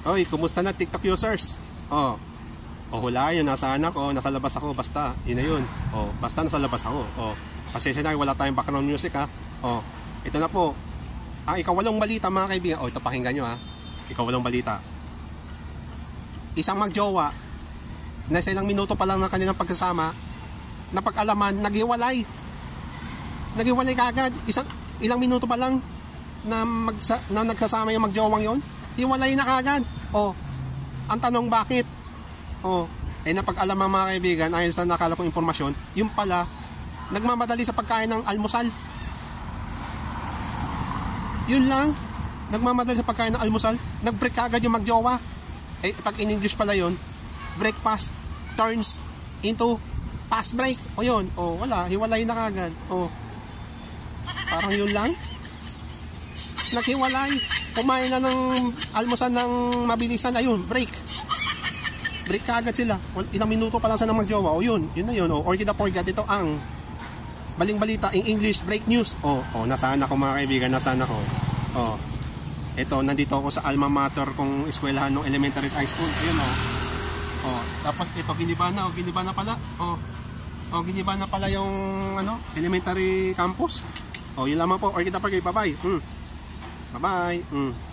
Oy, kumusta na TikTok users? Oh. Oh, hula yun, nasaan ako, nasa labas ako, basta, yun na yun. Oh, basta nasa labas ako. Oh, pasensya na, wala tayong background music ha. Oh, ito na po. Ikawalong balita mga kaibigan. Oh, ito pakinggan nyo ha. Ikawalong balita. Isang magjowa, nasa ilang minuto pa lang ng kanilang pagkasama, napag-alaman, naghiwalay. Naghiwalay kagad. Ilang minuto pa lang na nagkasama yung magjowang yon, hiwalay na kagad. Oh, ang tanong bakit? Oh, napag-alaman mga kaibigan, ayon sa nakala kong impormasyon, yung pala, nagmamadali sa pagkain ng almusal. Yun lang, nagmamadali sa pagkain ng almusal, nag-break kagad yung magjowa. Pag in English pala yun, breakfast turns into fast break. O yun, wala, hiwalay na kagad. Parang yun lang. Naghiwalay, kumain na ng almusal ng mabilisan, ayun, break kagad sila. Ilang minuto pa lang sa magjowa. Yun na yun. Or kita forget, ito ang baling balita in English, break news. Nasaan ako mga kaibigan, nasaan ako. Ito, nandito ako sa alma mater kong eskwelahan ng elementary high school. Ayun tapos ito, giniba na pala. Giniba na pala yung elementary campus. Yun lamang po. Or kita forget, bye bye. Bye bye.